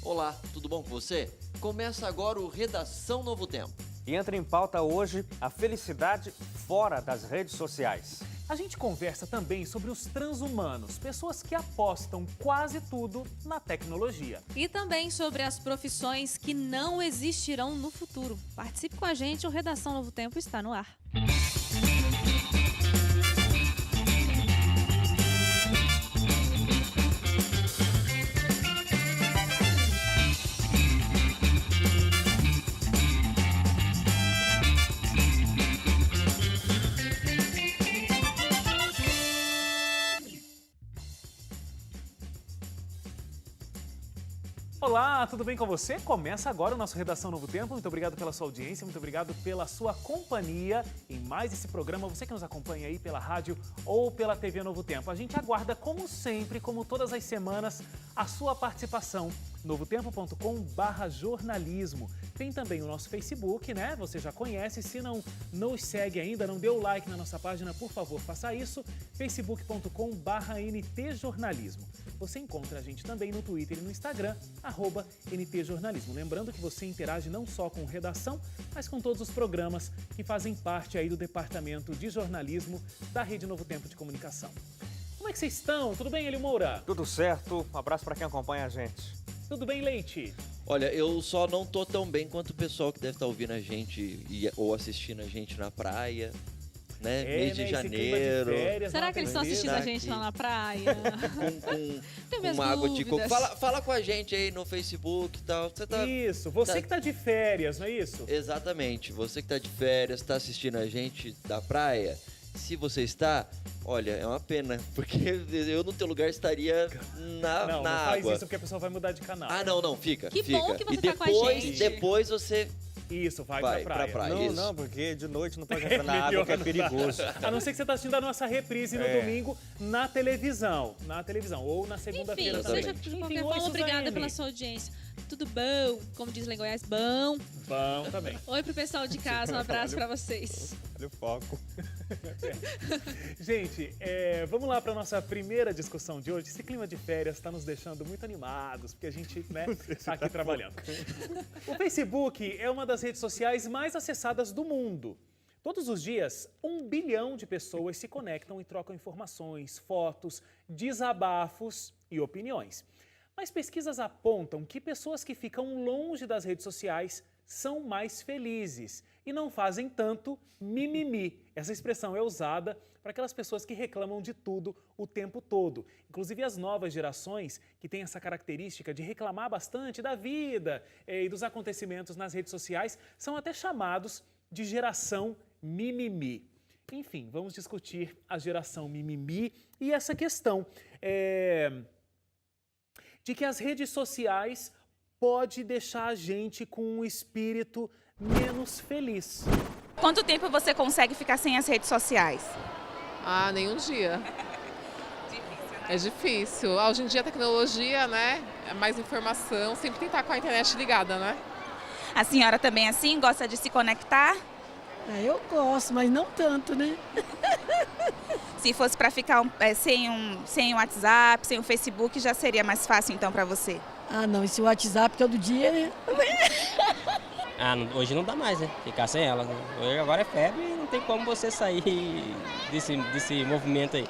Olá, tudo bom com você? Começa agora o Redação Novo Tempo. E entra em pauta hoje a felicidade fora das redes sociais. A gente conversa também sobre os transhumanos, pessoas que apostam quase tudo na tecnologia. E também sobre as profissões que não existirão no futuro. Participe com a gente, o Redação Novo Tempo está no ar. Olá, tudo bem com você? Começa agora o nosso Redação Novo Tempo. Muito obrigado pela sua audiência, muito obrigado pela sua companhia em mais esse programa. Você que nos acompanha aí pela rádio ou pela TV Novo Tempo. A gente aguarda, como sempre, como todas as semanas, a sua participação. novotempo.com/jornalismo. Tem também o nosso Facebook, né? Você já conhece. Se não nos segue ainda, não deu like na nossa página, por favor, faça isso. facebook.com/ntjornalismo. Você encontra a gente também no Twitter e no Instagram, @ntjornalismo. Lembrando que você interage não só com Redação, mas com todos os programas que fazem parte aí do Departamento de Jornalismo da Rede Novo Tempo de Comunicação. Como é que vocês estão? Tudo bem, Elio Moura? Tudo certo, um abraço para quem acompanha a gente. Tudo bem, Leite? Olha, eu só não tô tão bem quanto o pessoal que deve estar ouvindo a gente ou assistindo a gente na praia, né? Mês de esse janeiro. clima de férias, Será que eles estão assistindo a Aqui. gente lá na praia? Tenho minhas Com água de coco. dúvidas. Fala com a gente aí no Facebook e tal. Você tá... Isso, você que tá de férias, não é isso? Exatamente. Você que tá de férias, tá assistindo a gente da praia. Se você está, olha, é uma pena, porque eu no teu lugar estaria na Não água. faz isso porque a pessoa vai mudar de canal. Ah, não, fica. Que fica. bom que você e tá depois, com a gente. Depois você Isso, vai vai pra praia. Isso. Porque de noite não pode entrar na água, que é perigoso. A não ser que você tá assistindo a nossa reprise no domingo na televisão. Ou na segunda-feira Enfim, também. seja de qualquer Enfim, oi, forma, obrigada Suzane. pela sua audiência. Tudo bom? Como diz lá em Goiás, bom. Bom também. Oi pro pessoal de casa, um abraço pra vocês. Olha o foco. Gente, vamos lá para nossa primeira discussão de hoje. Esse clima de férias está nos deixando muito animados, porque a gente está aqui trabalhando. O Facebook é uma das redes sociais mais acessadas do mundo. Todos os dias, 1 bilhão de pessoas se conectam e trocam informações, fotos, desabafos e opiniões. Mas pesquisas apontam que pessoas que ficam longe das redes sociais são mais felizes e não fazem tanto mimimi. Essa expressão é usada para aquelas pessoas que reclamam de tudo o tempo todo. Inclusive as novas gerações, que têm essa característica de reclamar bastante da vida e dos acontecimentos nas redes sociais, são até chamados de geração mimimi. Enfim, vamos discutir a geração mimimi e essa questão de que as redes sociais pode deixar a gente com um espírito menos feliz. Quanto tempo você consegue ficar sem as redes sociais? Ah, nenhum dia. É difícil. Hoje em dia a tecnologia, né? É mais informação, sempre tem que estar com a internet ligada, né? A senhora também assim gosta de se conectar? Eu gosto, mas não tanto, né? Se fosse para ficar sem o WhatsApp, sem o Facebook, já seria mais fácil então para você? Ah, não, esse WhatsApp todo dia, né? Hoje não dá mais, né? Ficar sem ela. Hoje agora é febre e não tem como você sair desse movimento aí.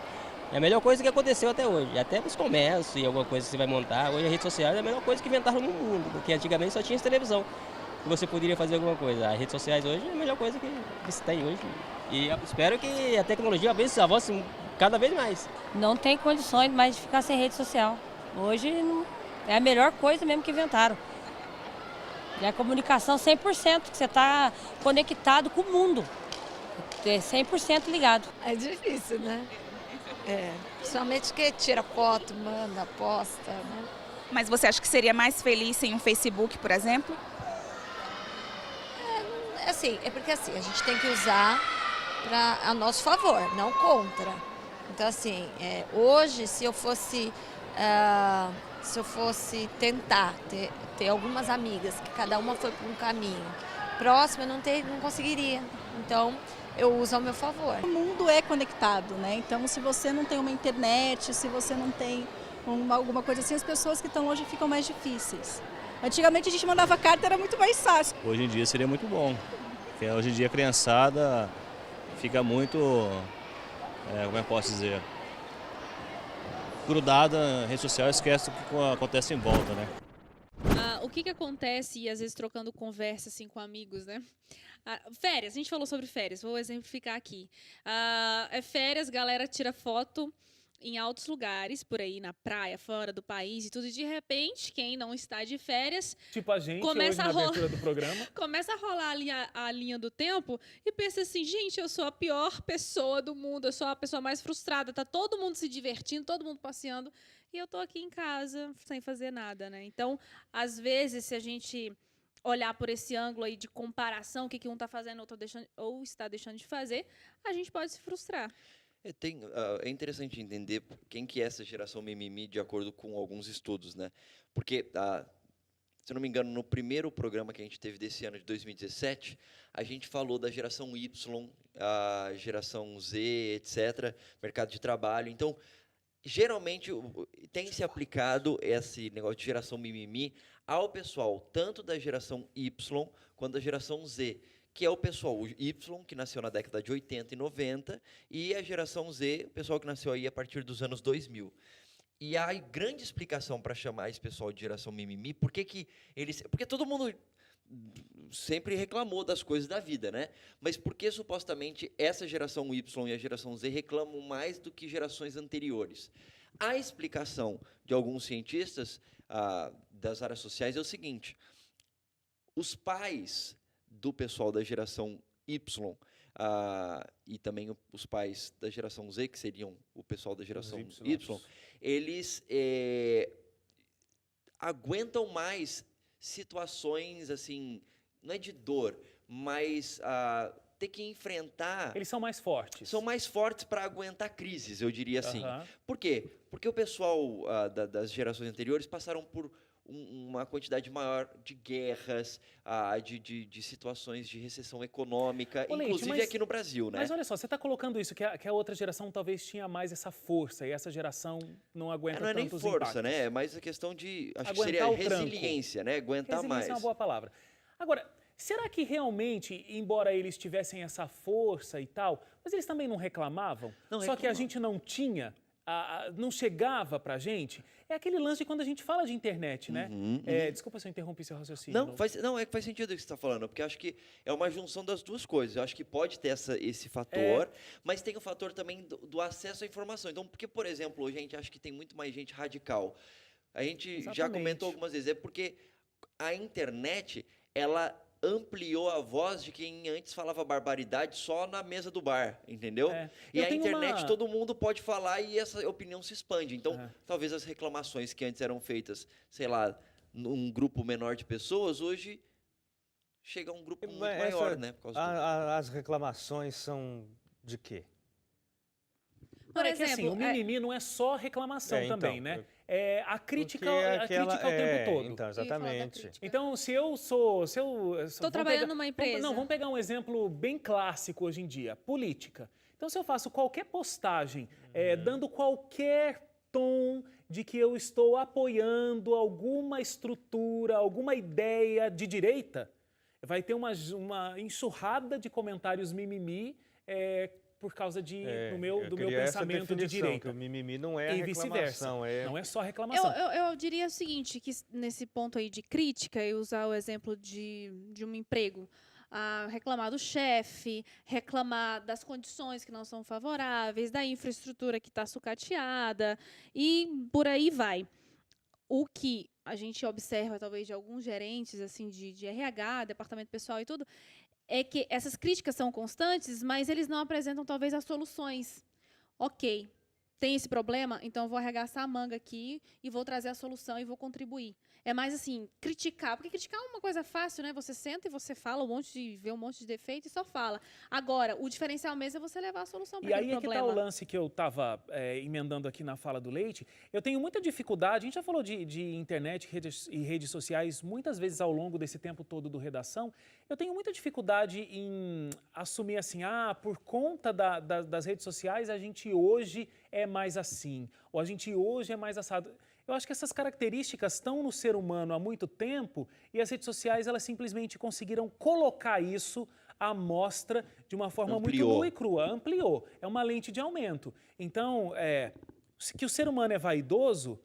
É a melhor coisa que aconteceu até hoje. Até nos comércios e alguma coisa que você vai montar. Hoje a rede social é a melhor coisa que inventaram no mundo, porque antigamente só tinha televisão que você poderia fazer alguma coisa. As redes sociais hoje é a melhor coisa que se tem hoje. E eu espero que a tecnologia avance cada vez mais. Não tem condições mais de ficar sem rede social. Hoje é a melhor coisa mesmo que inventaram. É a comunicação 100%, que você está conectado com o mundo. É 100% ligado. É difícil, né? Principalmente que tira foto, manda, posta, né? Mas você acha que seria mais feliz sem um Facebook, por exemplo? É porque a gente tem que usar a nosso favor, não contra. Então, hoje, se eu fosse tentar ter algumas amigas, que cada uma foi por um caminho próximo, eu não conseguiria. Então, eu uso ao meu favor. O mundo é conectado, né? Então, se você não tem uma internet, se você não tem alguma coisa assim, as pessoas que estão longe ficam mais difíceis. Antigamente a gente mandava carta, era muito mais fácil. Hoje em dia seria muito bom, porque hoje em dia a criançada fica muito, como eu posso dizer, grudada na rede social, esquece o que acontece em volta, né? O que acontece, e às vezes trocando conversa assim com amigos, né? Férias, a gente falou sobre férias, vou exemplificar aqui. Férias, galera tira foto em altos lugares, por aí na praia, fora do país e tudo, e de repente, quem não está de férias... Tipo a gente começa hoje na a abertura do programa. Começa a rolar ali a linha do tempo e pensa assim, gente, eu sou a pior pessoa do mundo, eu sou a pessoa mais frustrada, tá todo mundo se divertindo, todo mundo passeando, e eu tô aqui em casa sem fazer nada, né? Então, às vezes, se a gente olhar por esse ângulo aí de comparação, o que um tá fazendo ou está deixando de fazer, a gente pode se frustrar. É interessante entender quem que é essa geração mimimi de acordo com alguns estudos, né? Porque, se eu não me engano, no primeiro programa que a gente teve desse ano de 2017, a gente falou da geração Y, a geração Z, etc., mercado de trabalho. Então, geralmente, tem se aplicado esse negócio de geração mimimi ao pessoal, tanto da geração Y quanto da geração Z, que é o pessoal o Y, que nasceu na década de 80 e 90, e a geração Z, o pessoal que nasceu aí a partir dos anos 2000. E a grande explicação para chamar esse pessoal de geração mimimi, porque todo mundo sempre reclamou das coisas da vida, né? Mas por que supostamente essa geração Y e a geração Z reclamam mais do que gerações anteriores? A explicação de alguns cientistas das áreas sociais é o seguinte: os pais do pessoal da geração Y e também os pais da geração Z, que seriam o pessoal da geração Y, eles aguentam mais situações, assim, não é de dor, mas ter que enfrentar... Eles são mais fortes. São mais fortes para aguentar crises, eu diria assim. Por quê? Porque o pessoal das gerações anteriores passaram por uma quantidade maior de guerras, de situações de recessão econômica, inclusive aqui no Brasil, né? Mas olha só, você está colocando isso, que a outra geração talvez tinha mais essa força, e essa geração não aguenta tantos impactos. Não é nem força, né? É mais a questão de, acho que seria resiliência, né? Aguentar mais. Resiliência é uma boa palavra. Agora, será que realmente, embora eles tivessem essa força e tal, mas eles também não reclamavam? Só que a gente não tinha... não chegava pra gente, é aquele lance de quando a gente fala de internet, né? Desculpa se eu interrompi seu raciocínio. Não, faz sentido o que você está falando, porque eu acho que é uma junção das duas coisas. Eu acho que pode ter esse fator, mas tem o fator também do acesso à informação. Então, porque, por exemplo, hoje a gente acha que tem muito mais gente radical. A gente já comentou algumas vezes, é porque a internet, ela ampliou a voz de quem antes falava barbaridade só na mesa do bar, entendeu? E a internet todo mundo pode falar e essa opinião se expande. Então, talvez as reclamações que antes eram feitas, sei lá, num grupo menor de pessoas, hoje chega a um grupo muito maior, né? Por causa as reclamações são de quê? Por exemplo, assim, o mimimi não é só reclamação também, né? A crítica, o tempo todo. Então, exatamente. Então, se eu estou trabalhando numa empresa. Vamos pegar um exemplo bem clássico hoje em dia, política. Então, se eu faço qualquer postagem dando qualquer tom de que eu estou apoiando alguma estrutura, alguma ideia de direita, vai ter uma enxurrada de comentários mimimi por causa do meu pensamento de direita. Que o mimimi não é reclamação. Não é só reclamação. Eu diria o seguinte, que nesse ponto aí de crítica, e usar o exemplo de um emprego, reclamar do chefe, reclamar das condições que não são favoráveis, da infraestrutura que está sucateada, e por aí vai. O que a gente observa, talvez, de alguns gerentes assim de RH, departamento pessoal e tudo, é que essas críticas são constantes, mas eles não apresentam, talvez, as soluções. Ok, tem esse problema, então eu vou arregaçar a manga aqui e vou trazer a solução e vou contribuir. É mais assim, criticar, porque criticar é uma coisa fácil, né? Você senta e você fala vê um monte de defeito e só fala. Agora, o diferencial mesmo é você levar a solução para aquele problema. E aí é que está o lance que eu estava emendando aqui na fala do Leite. Eu tenho muita dificuldade, a gente já falou de internet e redes sociais muitas vezes ao longo desse tempo todo do Redação, eu tenho muita dificuldade em assumir assim, por conta das redes sociais a gente hoje é mais assim, ou a gente hoje é mais assado. Eu acho que essas características estão no ser humano há muito tempo e as redes sociais elas simplesmente conseguiram colocar isso à mostra de uma forma muito nua e crua. Ampliou. É uma lente de aumento. Então, que o ser humano é vaidoso,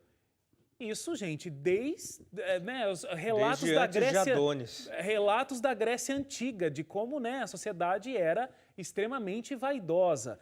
isso, gente, desde os relatos Desde da antes de Grécia, Adonis. relatos da Grécia antiga, de como a sociedade era extremamente vaidosa.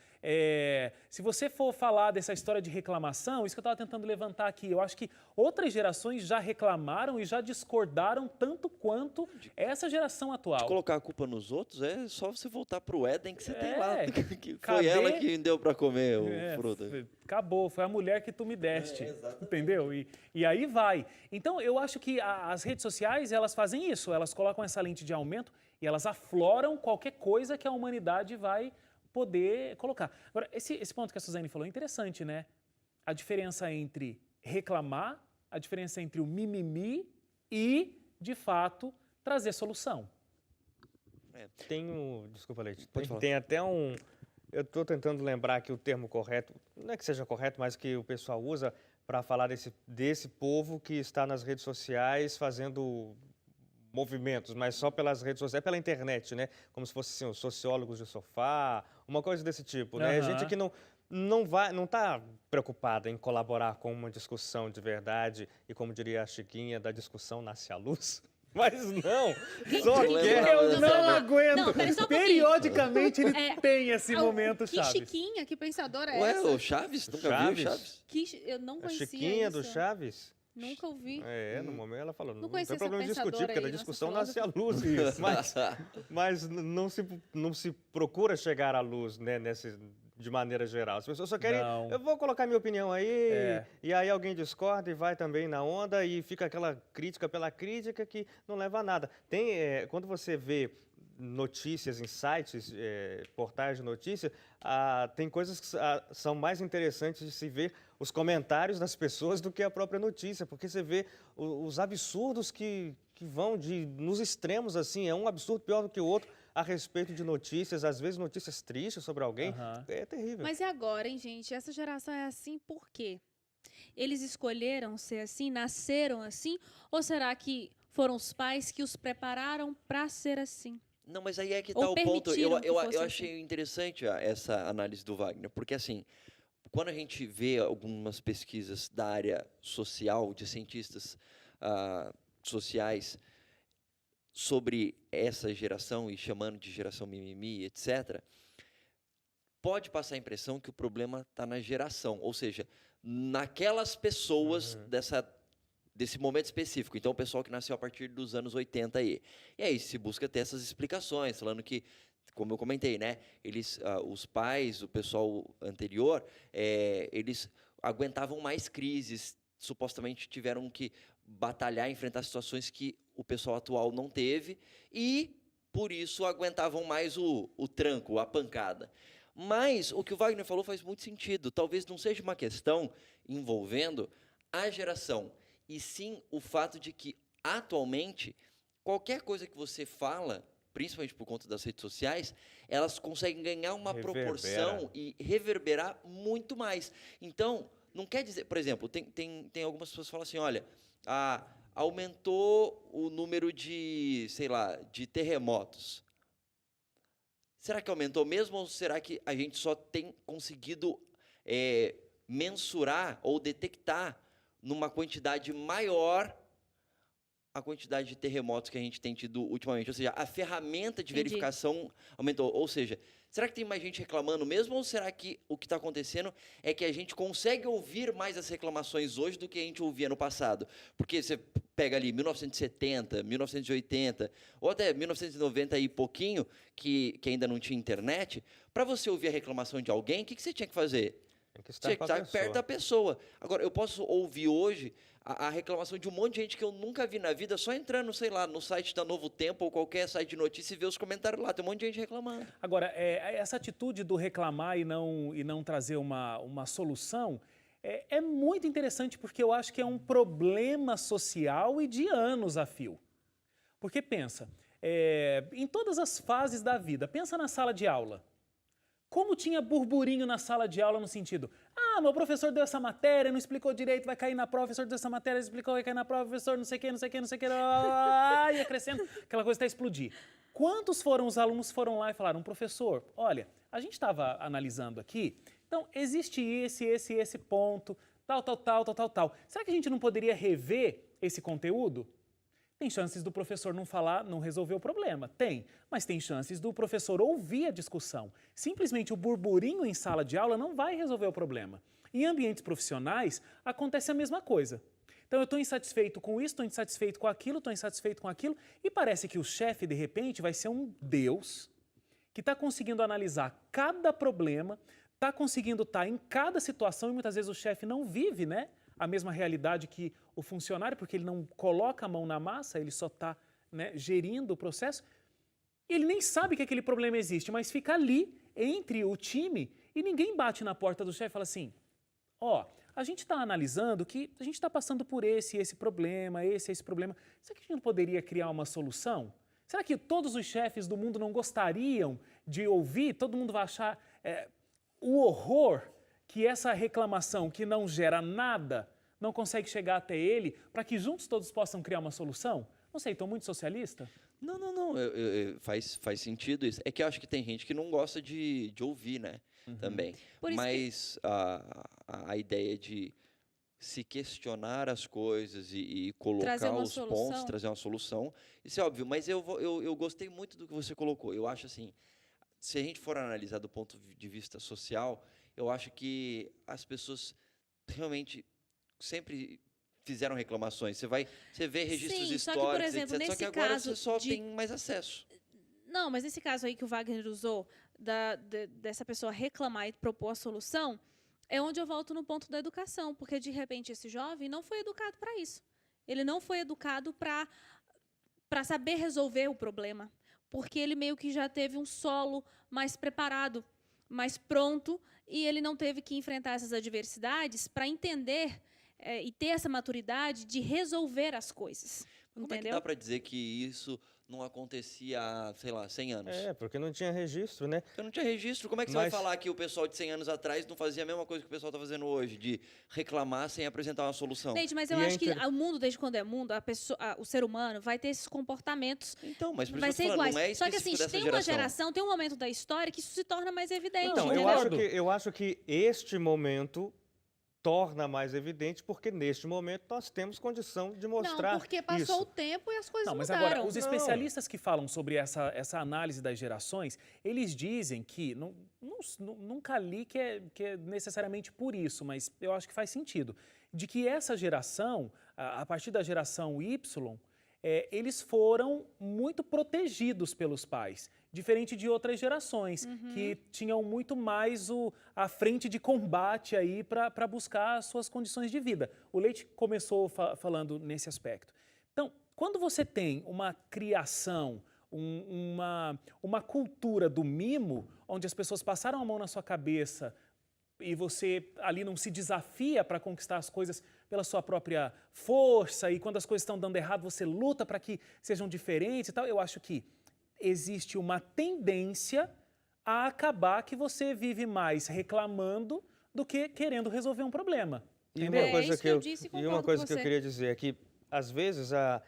Se você for falar dessa história de reclamação, isso que eu estava tentando levantar aqui, eu acho que outras gerações já reclamaram e já discordaram tanto quanto essa geração atual. De colocar a culpa nos outros, é só você voltar pro Éden que você tem lá. Que foi Cadê? ela que deu para comer o fruto. Acabou, foi a mulher que tu me deste, entendeu? E aí vai. Então, eu acho que as redes sociais, elas fazem isso, elas colocam essa lente de aumento e elas afloram qualquer coisa que a humanidade vai poder colocar. Agora, esse ponto que a Suzane falou é interessante, né? A diferença entre reclamar, a diferença entre o mimimi e, de fato, trazer solução. Desculpa, Leite, Pode falar. tem até um... Eu estou tentando lembrar que o termo correto, não é que seja correto, mas que o pessoal usa para falar desse povo que está nas redes sociais fazendo movimentos, mas só pelas redes sociais, pela internet, né? Como se fossem assim, os sociólogos de sofá, uma coisa desse tipo, né? Gente que não está preocupada em colaborar com uma discussão de verdade e, como diria a Chiquinha, da discussão nasce a luz. Mas não, só quer... Eu não aguento. Não, peraí, só um pouquinho. Periodicamente ele tem esse momento, Que Chaves. Chiquinha, que pensadora é Ué, essa? o Chaves? Nunca viu o Chaves? Eu não A conhecia Chiquinha do isso. Chaves? Nunca ouvi. No momento ela falou, não conhecia tem problema de essa discutir, porque da pensadora aí, discussão nossa, nasce a luz. Mas não se procura chegar à luz, né, de maneira geral. As pessoas só querem, eu vou colocar minha opinião aí, e aí alguém discorda e vai também na onda e fica aquela crítica pela crítica que não leva a nada. Quando você vê notícias em sites, portais de notícia, tem coisas que são mais interessantes de se ver os comentários das pessoas do que a própria notícia, porque você vê os absurdos que vão nos extremos, assim, é um absurdo pior do que o outro a respeito de notícias, às vezes notícias tristes sobre alguém, é terrível. Mas e agora, hein, gente? Essa geração é assim por quê? Eles escolheram ser assim, nasceram assim, ou será que foram os pais que os prepararam para ser assim? Não, mas aí é que está o ponto. Eu achei interessante essa análise do Wagner, porque assim, quando a gente vê algumas pesquisas da área social, de cientistas sociais, sobre essa geração, e chamando de geração mimimi, etc., pode passar a impressão que o problema está na geração, ou seja, naquelas pessoas desse momento específico. Então, o pessoal que nasceu a partir dos anos 80 aí. E aí se busca ter essas explicações, falando que, como eu comentei, né, os pais, o pessoal anterior, eles aguentavam mais crises, supostamente tiveram que batalhar, enfrentar situações que o pessoal atual não teve e, por isso, aguentavam mais o tranco, a pancada. Mas o que o Wagner falou faz muito sentido. Talvez não seja uma questão envolvendo a geração, e sim o fato de que, atualmente, qualquer coisa que você fala, principalmente por conta das redes sociais, elas conseguem ganhar uma proporção e reverberar muito mais. Então, não quer dizer... Por exemplo, tem algumas pessoas que falam assim, olha, aumentou o número de, sei lá, de terremotos. Será que aumentou mesmo ou será que a gente só tem conseguido mensurar ou detectar numa quantidade maior a quantidade de terremotos que a gente tem tido ultimamente? Ou seja, a ferramenta de verificação aumentou. Ou seja, será que tem mais gente reclamando mesmo ou será que o que está acontecendo é que a gente consegue ouvir mais as reclamações hoje do que a gente ouvia no passado? Porque você pega ali 1970, 1980 ou até 1990 e pouquinho, que ainda não tinha internet, para você ouvir a reclamação de alguém, o que você tinha que fazer? Tinha que estar perto da pessoa. Agora, eu posso ouvir hoje a reclamação de um monte de gente que eu nunca vi na vida, só entrando, sei lá, no site da Novo Tempo ou qualquer site de notícia e ver os comentários lá. Tem um monte de gente reclamando. Agora, essa atitude do reclamar e não trazer uma solução é muito interessante, porque eu acho que é um problema social e de anos a fio. Porque pensa, em todas as fases da vida, pensa na sala de aula. Como tinha burburinho na sala de aula no sentido, meu professor deu essa matéria, não explicou direito, vai cair na prova, professor deu essa matéria, explicou, vai cair na prova, professor não sei o que, não sei o que, não sei o que, ia crescendo, aquela coisa até explodir. Quantos foram os alunos que foram lá e falaram, professor, olha, a gente estava analisando aqui, então existe esse ponto, tal. Será que a gente não poderia rever esse conteúdo? Tem chances do professor não falar, não resolver o problema? Tem, mas tem chances do professor ouvir a discussão. Simplesmente o burburinho em sala de aula não vai resolver o problema. Em ambientes profissionais, acontece a mesma coisa. Então eu estou insatisfeito com isso, estou insatisfeito com aquilo, e parece que o chefe, de repente, vai ser um Deus que está conseguindo analisar cada problema, está conseguindo estar em cada situação, e muitas vezes o chefe não vive, né, a mesma realidade que o funcionário, porque ele não coloca a mão na massa, ele só está, né, gerindo o processo. Ele nem sabe que aquele problema existe, mas fica ali, entre o time, e ninguém bate na porta do chefe e fala assim, a gente está analisando que a gente está passando por esse problema, esse problema. Será que a gente não poderia criar uma solução? Será que todos os chefes do mundo não gostariam de ouvir? Todo mundo vai achar o horror que essa reclamação que não gera nada não consegue chegar até ele para que juntos todos possam criar uma solução? Não sei, estou muito socialista? Não. Faz sentido isso. É que eu acho que tem gente que não gosta de ouvir, né? Também. Mas a ideia de se questionar as coisas e colocar os pontos, trazer uma solução, isso é óbvio. Mas eu gostei muito do que você colocou. Eu acho assim, se a gente for analisar do ponto de vista social, eu acho que as pessoas realmente sempre fizeram reclamações. Você vê registros históricos, só que, por exemplo, etc. Só que agora você só tem mais acesso. Não, mas nesse caso aí que o Wagner usou, dessa pessoa reclamar e propor a solução, é onde eu volto no ponto da educação, porque de repente esse jovem não foi educado para isso. Ele não foi educado para saber resolver o problema, porque ele meio que já teve um solo mais preparado, mais pronto, e ele não teve que enfrentar essas adversidades para entender e ter essa maturidade de resolver as coisas. Como entendeu? É que dá para dizer que isso não acontecia há, sei lá, 100 anos? Porque não tinha registro, né? Porque não tinha registro. Como é que você vai falar que o pessoal de 100 anos atrás não fazia a mesma coisa que o pessoal está fazendo hoje, de reclamar sem apresentar uma solução? Gente, mas eu acho que o mundo, desde quando é mundo, o ser humano vai ter esses comportamentos. Então, mas por vai isso ser eu tô falando, iguais. não é Só que assim, tem uma geração, tem um momento da história que isso se torna mais evidente. Então, eu acho que este momento torna mais evidente, porque neste momento nós temos condição de mostrar Não, porque passou isso. o tempo e as coisas mas mudaram. agora, os especialistas que falam sobre essa análise das gerações, eles dizem que, nunca li que é necessariamente por isso, mas eu acho que faz sentido, de que essa geração, a partir da geração Y, eles foram muito protegidos pelos pais, diferente de outras gerações, que tinham muito mais a frente de combate aí para buscar as suas condições de vida. O Leite começou falando nesse aspecto. Então, quando você tem uma criação, uma cultura do mimo, onde as pessoas passaram a mão na sua cabeça e você ali não se desafia para conquistar as coisas pela sua própria força, e quando as coisas estão dando errado, você luta para que sejam diferentes e tal, eu acho que existe uma tendência a acabar que você vive mais reclamando do que querendo resolver um problema. E uma coisa que eu queria dizer é que, às vezes, a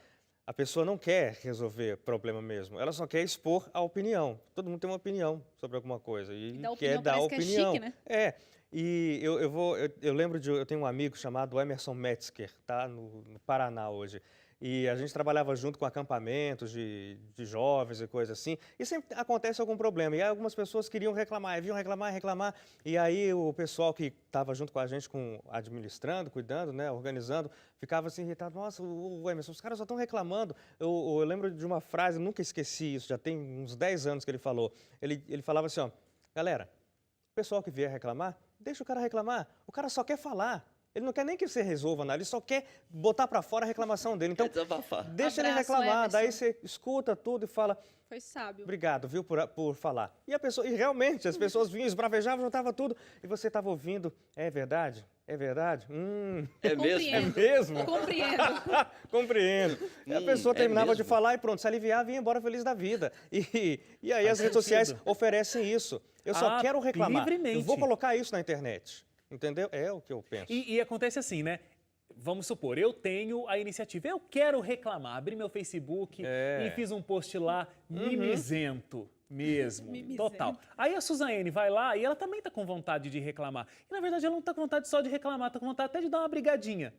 pessoa não quer resolver o problema mesmo, ela só quer expor a opinião. Todo mundo tem uma opinião sobre alguma coisa e quer dar opinião. Que é chique, né? E eu lembro eu tenho um amigo chamado Emerson Metzger, tá, no Paraná hoje. E a gente trabalhava junto com acampamentos de jovens e coisas assim. E sempre acontece algum problema. E aí algumas pessoas queriam reclamar, vinham reclamar. E aí o pessoal que estava junto com a gente, administrando, cuidando, né, organizando, ficava assim irritado. Nossa, o Emerson, os caras só estão reclamando. Eu lembro de uma frase, nunca esqueci isso, já tem uns 10 anos que ele falou. Ele falava assim, ó, galera, o pessoal que vier reclamar, deixa o cara reclamar. O cara só quer falar. Ele não quer nem que você resolva nada, ele só quer botar para fora a reclamação dele. Então, deixa ele reclamar, daí você escuta tudo e fala... Foi sábio. Obrigado, viu, por falar. E realmente, as pessoas vinham, esbravejavam, juntava tudo, e você estava ouvindo, é verdade, É verdade? É mesmo? É mesmo? Compreendo. Compreendo. A pessoa terminava de falar e pronto, se aliviava e ia embora feliz da vida. E aí as redes sociais oferecem isso. Eu só quero reclamar. Livremente. Eu vou colocar isso na internet. Entendeu? É o que eu penso. E acontece assim, né? Vamos supor, eu tenho a iniciativa, eu quero reclamar, abri meu Facebook e fiz um post lá, mimizento mesmo, total. Aí a Suzane vai lá e ela também tá com vontade de reclamar. E na verdade ela não tá com vontade só de reclamar, tá com vontade até de dar uma brigadinha.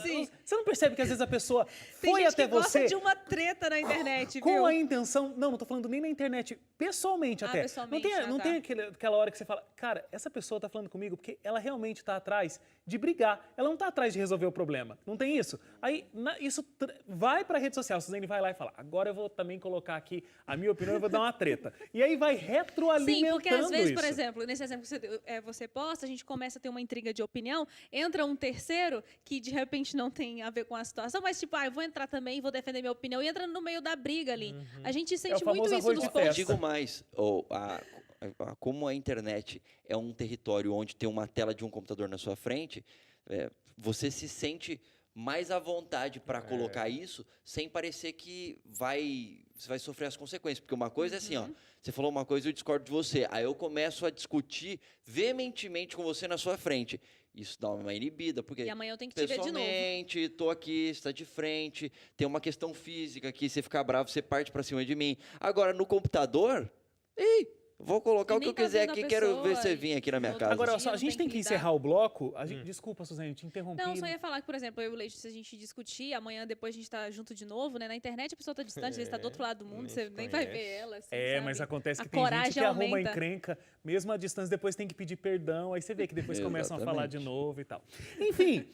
Sim. Você não percebe que às vezes a pessoa Tem foi gente até que gosta você de uma treta na internet, com viu? a intenção, não tô falando nem na internet, pessoalmente até. Pessoalmente, não tem aquela hora que você fala, cara, essa pessoa tá falando comigo porque ela realmente tá atrás de brigar, ela não tá atrás de resolver o problema, não tem isso? Aí isso vai pra rede social, a Suzane vai lá e fala, agora eu vou também colocar aqui a minha opinião e vou dar uma treta. E aí vai retroalimentando. Sim, porque às vezes, isso. por exemplo, nesse exemplo que você posta, a gente começa a ter uma intriga de opinião, entra um terceiro que de repente não tem a ver com a situação, mas tipo, eu vou entrar também, vou defender minha opinião, e entra no meio da briga ali. A gente sente muito isso nos posts. Eu digo mais, como a internet é um território onde tem uma tela de um computador na sua frente, você se sente mais à vontade para colocar isso sem parecer que você vai sofrer as consequências. Porque uma coisa é assim, você falou uma coisa e eu discordo de você. Aí eu começo a discutir veementemente com você na sua frente. Isso dá uma inibida, porque e amanhã eu tenho que te ver de novo. pessoalmente, estou aqui, está de frente, tem uma questão física aqui, você ficar bravo, você parte para cima de mim. Agora, no computador, vou colocar o que eu quiser aqui, quero ver você vir aqui na minha casa. Agora, a gente tem que encerrar o bloco. Desculpa, Suzane, eu te interrompi. Não, só ia falar que, por exemplo, eu e o Leite, se a gente discutir, amanhã depois a gente tá junto de novo, né? Na internet a pessoa tá distante, às vezes tá do outro lado do mundo, você nem vai ver ela. Assim, mas acontece que tem gente que arruma encrenca, mesmo à distância, depois tem que pedir perdão, aí você vê que depois começam a falar de novo e tal. Enfim,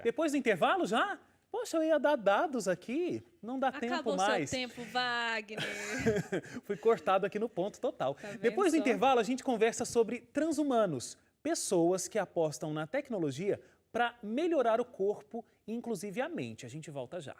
depois do intervalo já? Poxa, eu ia dar dados aqui, não dá tempo mais. Acabou seu tempo, Wagner. Fui cortado aqui no ponto total. Depois do intervalo, a gente conversa sobre transhumanos, pessoas que apostam na tecnologia para melhorar o corpo, inclusive a mente. A gente volta já.